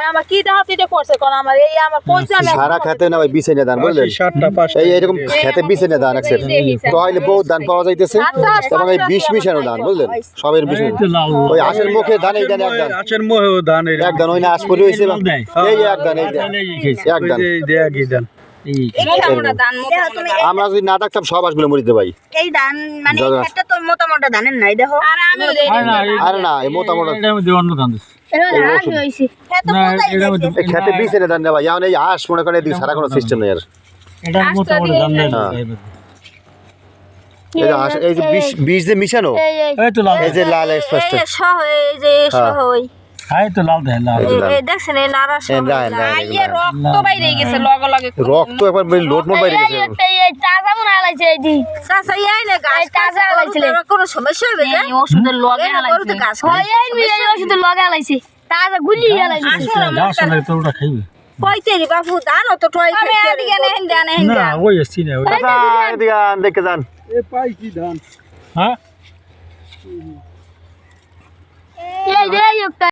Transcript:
ভাই আমার কি দাও তিতে করছে কোন আমার এই আমার কইছে আমি সারা খেতে না ভাই বিছাইনা ধান বুঝলেন এই এরকম খেতে বিছাইনা ধান আছে তো হইলে বহুত ধান পাওয়া যাইতেছে এবং এই বিষ মিশানো ধান বুঝলেন সবের বিষ ওই আশের মুখে ধান এই ধান এক ধান আছের মুখে ধান এক ধান ওই না আশ পড়ে হইছে এই এক ধান এই এক ধান দেয়া কি ধান আমরা যদি না থাকতাম সব আসগুলো মরিতে ভাই এই ধান মানে একটা তো মোটা মোটা ধানের নাই দেখো আর আমি আরে না এই মোটা মোটা খেতে বিছাইনা ধান না ভাই এখন এই আশ মনে করেন এদিকে সারা কোনো সিস্টেম নেই আর এই যে বিষ যে মিশানো এই যে লাল স্পষ্ট এই যে সহই এই তো লাল দেন লাল এই দেখছেন এই নারা আইয়ে রক্ত বাইরে গেছে লগে লগে রক্ত একবার লোট মোট বাইরে গেছে এই তাজা মনে আলাইছে এই দি চাচা এই না গাছ তাজা আলাইছিল কোনো সমস্যা হবে না এই ওষুধের লগে আলাইছে গাছ হয় এই ওষুধের লগে আলাইছে তাজা গুলি আলাইছে গাছ না তো ওটা খাইবে কইতে রে বাবু ধান তো টয় আমি এদিকে নেন দেন না ওই আসছি না ওই চাচা এদিকে আন দেখে যান এ পাই কি ধান হ্যাঁ এই রে